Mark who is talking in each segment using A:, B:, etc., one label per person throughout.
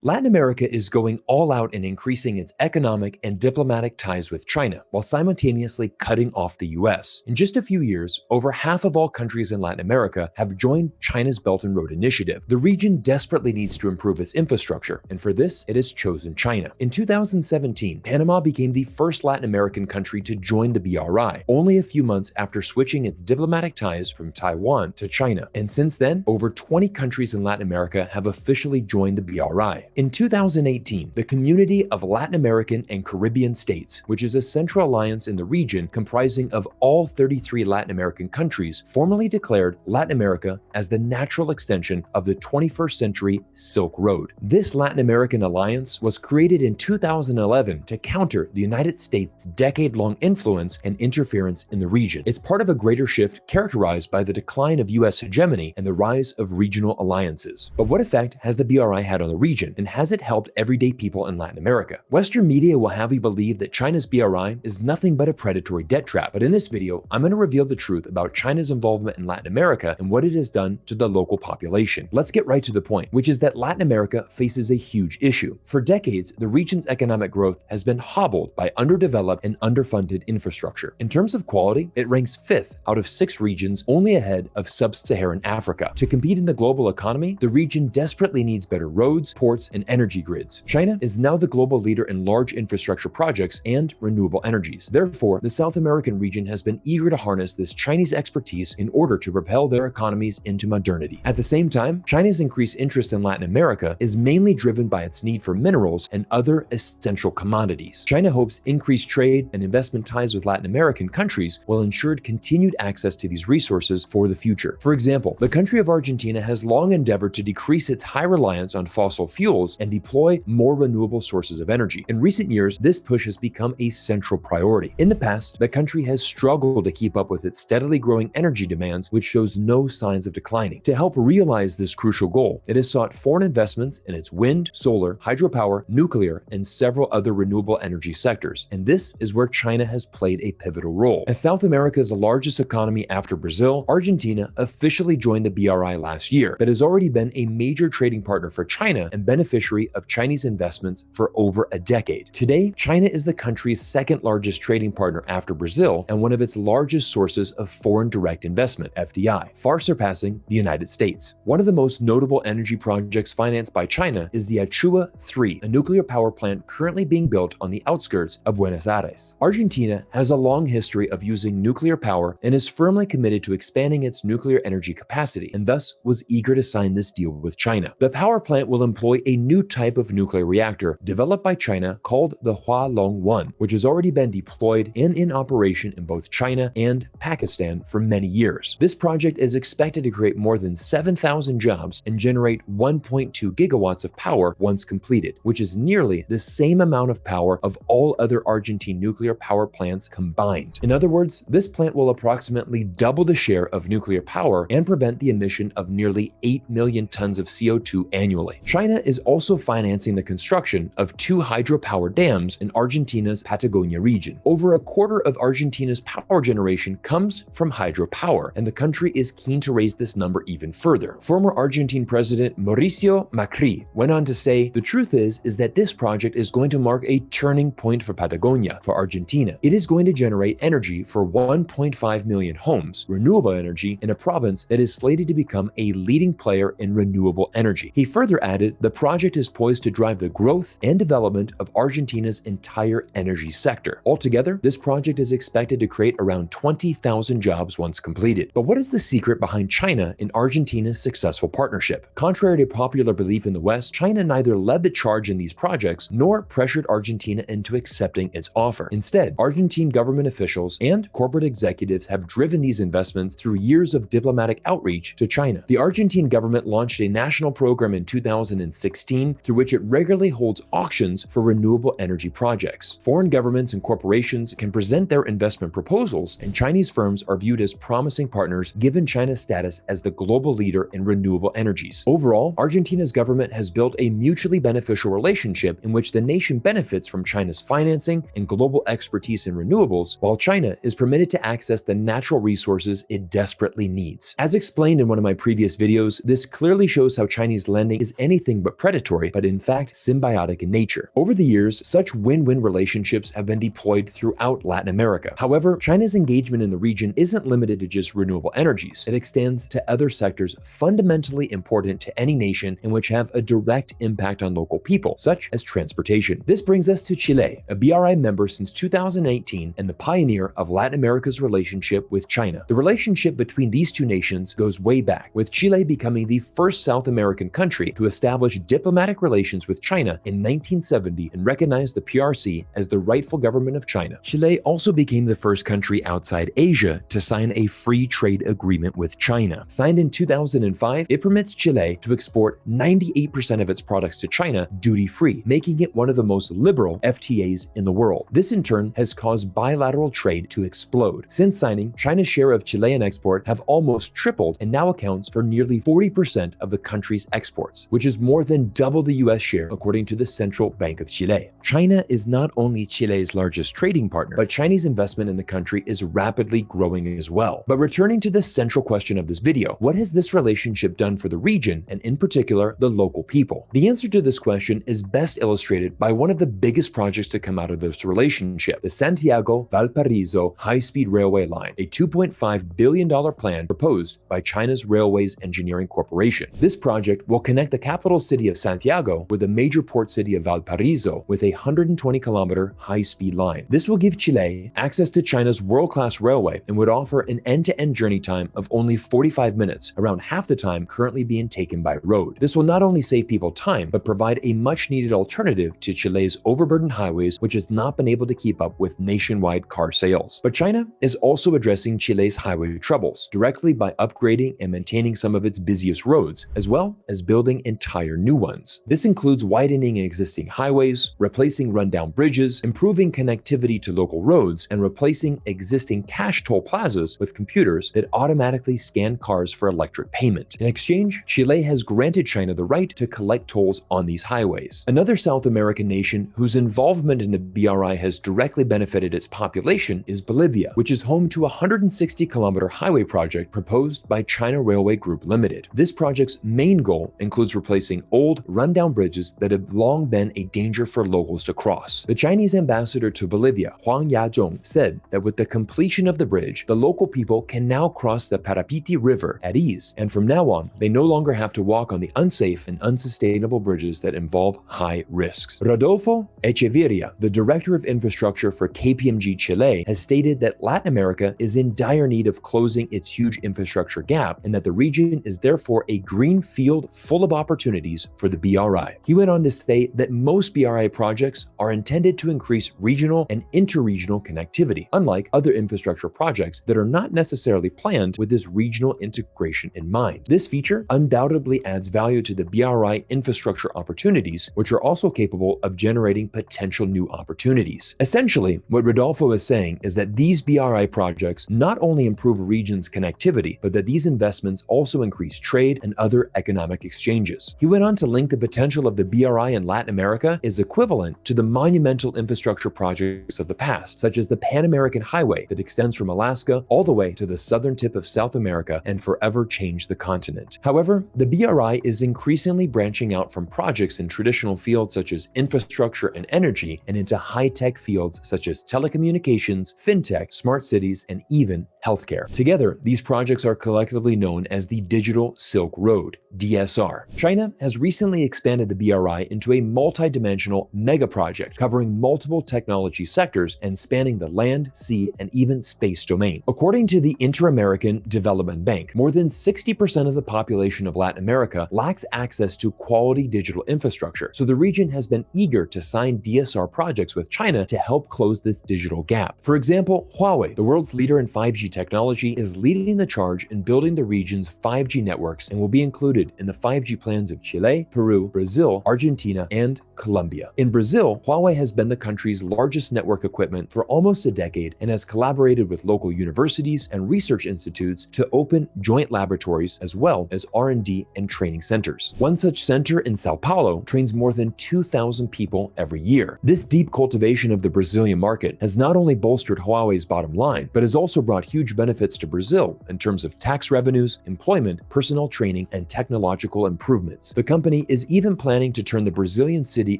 A: Latin America is going all out in increasing its economic and diplomatic ties with China, while simultaneously cutting off the US. In just a few years, over half of all countries in Latin America have joined China's Belt and Road Initiative. The region desperately needs to improve its infrastructure, and for this, it has chosen China. In 2017, Panama became the first Latin American country to join the BRI, only a few months after switching its diplomatic ties from Taiwan to China. And since then, over 20 countries in Latin America have officially joined the BRI. In 2018, the Community of Latin American and Caribbean States, which is a central alliance in the region comprising of all 33 Latin American countries, formally declared Latin America as the natural extension of the 21st century Silk Road. This Latin American alliance was created in 2011 to counter the United States' decade-long influence and interference in the region. It's part of a greater shift characterized by the decline of US hegemony and the rise of regional alliances. But what effect has the BRI had on the region, and has it helped everyday people in Latin America? Western media will have you believe that China's BRI is nothing but a predatory debt trap, but in this video, I'm going to reveal the truth about China's involvement in Latin America and what it has done to the local population. Let's get right to the point, which is that Latin America faces a huge issue. For decades, the region's economic growth has been hobbled by underdeveloped and underfunded infrastructure. In terms of quality, it ranks 5th out of 6 regions, only ahead of sub-Saharan Africa. To compete in the global economy, the region desperately needs better roads, ports, and energy grids. China is now the global leader in large infrastructure projects and renewable energies. Therefore, the South American region has been eager to harness this Chinese expertise in order to propel their economies into modernity. At the same time, China's increased interest in Latin America is mainly driven by its need for minerals and other essential commodities. China hopes increased trade and investment ties with Latin American countries will ensure continued access to these resources for the future. For example, the country of Argentina has long endeavored to decrease its high reliance on fossil fuels and deploy more renewable sources of energy. In recent years, this push has become a central priority. In the past, the country has struggled to keep up with its steadily growing energy demands, which shows no signs of declining. To help realize this crucial goal, it has sought foreign investments in its wind, solar, hydropower, nuclear, and several other renewable energy sectors. And this is where China has played a pivotal role. As South America's largest economy after Brazil, Argentina officially joined the BRI last year, but has already been a major trading partner for China and beneficiary of Chinese investments for over a decade. Today, China is the country's second largest trading partner after Brazil and one of its largest sources of foreign direct investment, FDI, far surpassing the United States. One of the most notable energy projects financed by China is the Achua 3, a nuclear power plant currently being built on the outskirts of Buenos Aires. Argentina has a long history of using nuclear power and is firmly committed to expanding its nuclear energy capacity, and thus was eager to sign this deal with China. The power plant will employ a new type of nuclear reactor developed by China called the Hualong-1, which has already been deployed and in operation in both China and Pakistan for many years. This project is expected to create more than 7,000 jobs and generate 1.2 gigawatts of power once completed, which is nearly the same amount of power of all other Argentine nuclear power plants combined. In other words, this plant will approximately double the share of nuclear power and prevent the emission of nearly 8 million tons of CO2 annually. China is also financing the construction of 2 hydropower dams in Argentina's Patagonia region. Over a quarter of Argentina's power generation comes from hydropower, and the country is keen to raise this number even further. Former Argentine President Mauricio Macri went on to say, "The truth is that this project is going to mark a turning point for Patagonia, for Argentina. It is going to generate energy for 1.5 million homes, renewable energy in a province that is slated to become a leading player in renewable energy." He further added, "The project is poised to drive the growth and development of Argentina's entire energy sector. Altogether, this project is expected to create around 20,000 jobs once completed." But what is the secret behind China and Argentina's successful partnership? Contrary to popular belief in the West, China neither led the charge in these projects nor pressured Argentina into accepting its offer. Instead, Argentine government officials and corporate executives have driven these investments through years of diplomatic outreach to China. The Argentine government launched a national program in 2016 through which it regularly holds auctions for renewable energy projects. Foreign governments and corporations can present their investment proposals, and Chinese firms are viewed as promising partners given China's status as the global leader in renewable energies. Overall, Argentina's government has built a mutually beneficial relationship in which the nation benefits from China's financing and global expertise in renewables, while China is permitted to access the natural resources it desperately needs. As explained in one of my previous videos, this clearly shows how Chinese lending is anything but predatory predatory, but in fact symbiotic in nature. Over the years, such win-win relationships have been deployed throughout Latin America. However, China's engagement in the region isn't limited to just renewable energies. It extends to other sectors fundamentally important to any nation and which have a direct impact on local people, such as transportation. This brings us to Chile, a BRI member since 2018 and the pioneer of Latin America's relationship with China. The relationship between these two nations goes way back, with Chile becoming the first South American country to establish diplomatic relations with China in 1970 and recognize the PRC as the rightful government of China. Chile also became the first country outside Asia to sign a free trade agreement with China. Signed in 2005, it permits Chile to export 98% of its products to China duty-free, making it one of the most liberal FTAs in the world. This in turn has caused bilateral trade to explode. Since signing, China's share of Chilean export have almost tripled and now accounts for nearly 40% of the country's exports, which is more than double the US share according to the Central Bank of Chile. China is not only Chile's largest trading partner, but Chinese investment in the country is rapidly growing as well. But returning to the central question of this video, what has this relationship done for the region and in particular the local people? The answer to this question is best illustrated by one of the biggest projects to come out of this relationship, the Santiago-Valparaiso high-speed railway line, a $2.5 billion plan proposed by China's Railways Engineering Corporation. This project will connect the capital city of Santiago with the major port city of Valparaiso with a 120-kilometer high-speed line. This will give Chile access to China's world-class railway and would offer an end-to-end journey time of only 45 minutes, around half the time currently being taken by road. This will not only save people time, but provide a much-needed alternative to Chile's overburdened highways, which has not been able to keep up with nationwide car sales. But China is also addressing Chile's highway troubles directly by upgrading and maintaining some of its busiest roads, as well as building entire new ones. This includes widening existing highways, replacing rundown bridges, improving connectivity to local roads, and replacing existing cash toll plazas with computers that automatically scan cars for electric payment. In exchange, Chile has granted China the right to collect tolls on these highways. Another South American nation whose involvement in the BRI has directly benefited its population is Bolivia, which is home to a 160-kilometer highway project proposed by China Railway Group Limited. This project's main goal includes replacing old, rundown bridges that have long been a danger for locals to cross. The Chinese ambassador to Bolivia, Huang Yazhong, said that with the completion of the bridge, the local people can now cross the Parapiti River at ease, and from now on, they no longer have to walk on the unsafe and unsustainable bridges that involve high risks. Rodolfo Echeverria, the director of infrastructure for KPMG Chile, has stated that Latin America is in dire need of closing its huge infrastructure gap and that the region is therefore a green field full of opportunities for the BRI. He went on to state that most BRI projects are intended to increase regional and interregional connectivity, unlike other infrastructure projects that are not necessarily planned with this regional integration in mind. This feature undoubtedly adds value to the BRI infrastructure opportunities, which are also capable of generating potential new opportunities. Essentially, what Rodolfo is saying is that these BRI projects not only improve a region's connectivity, but that these investments also increase trade and other economic exchanges. He went on to link the potential of the BRI in Latin America is equivalent to the monumental infrastructure projects of the past, such as the Pan American Highway that extends from Alaska all the way to the southern tip of South America and forever changed the continent. However, the BRI is increasingly branching out from projects in traditional fields such as infrastructure and energy and into high-tech fields such as telecommunications, fintech, smart cities, and even healthcare. Together, these projects are collectively known as the Digital Silk Road, DSR. China has recently expanded the BRI into a multi-dimensional mega project covering multiple technology sectors and spanning the land, sea, and even space domain. According to the Inter-American Development Bank, more than 60% of the population of Latin America lacks access to quality digital infrastructure, so the region has been eager to sign DSR projects with China to help close this digital gap. For example, Huawei, the world's leader in 5G technology, is leading the charge in building the region's 5G networks and will be included in the 5G plans of Chile, Peru, Brazil, Argentina, and Colombia. In Brazil, Huawei has been the country's largest network equipment for almost a decade and has collaborated with local universities and research institutes to open joint laboratories as well as R&D and training centers. One such center in Sao Paulo trains more than 2,000 people every year. This deep cultivation of the Brazilian market has not only bolstered Huawei's bottom line, but has also brought huge huge benefits to Brazil in terms of tax revenues, employment, personnel training, and technological improvements. The company is even planning to turn the Brazilian city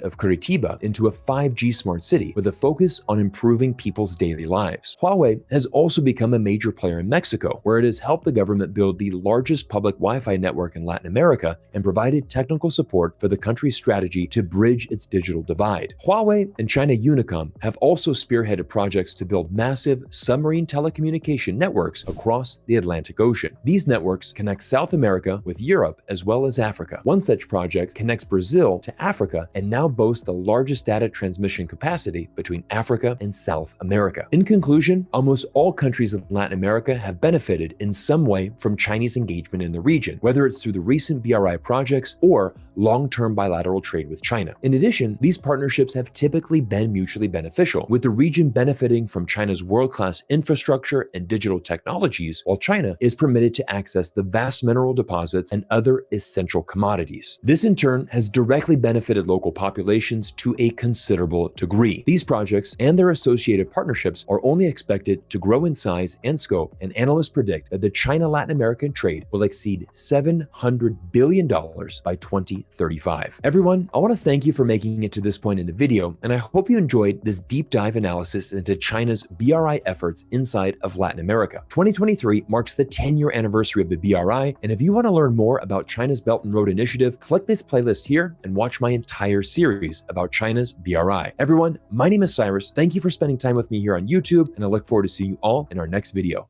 A: of Curitiba into a 5G smart city with a focus on improving people's daily lives. Huawei has also become a major player in Mexico, where it has helped the government build the largest public Wi-Fi network in Latin America and provided technical support for the country's strategy to bridge its digital divide. Huawei and China Unicom have also spearheaded projects to build massive submarine telecommunication networks across the Atlantic Ocean. These networks connect South America with Europe as well as Africa. One such project connects Brazil to Africa and now boasts the largest data transmission capacity between Africa and South America. In conclusion, almost all countries in Latin America have benefited in some way from Chinese engagement in the region, whether it's through the recent BRI projects or long-term bilateral trade with China. In addition, these partnerships have typically been mutually beneficial, with the region benefiting from China's world-class infrastructure and digital technologies, while China is permitted to access the vast mineral deposits and other essential commodities. This in turn has directly benefited local populations to a considerable degree. These projects and their associated partnerships are only expected to grow in size and scope, and analysts predict that the China-Latin American trade will exceed $700 billion by 2035. Everyone, I want to thank you for making it to this point in the video, and I hope you enjoyed this deep dive analysis into China's BRI efforts inside of Latin America. 2023 marks the 10-year anniversary of the BRI, and if you want to learn more about China's Belt and Road Initiative, click this playlist here and watch my entire series about China's BRI. Everyone, my name is Cyrus. Thank you for spending time with me here on YouTube, and I look forward to seeing you all in our next video.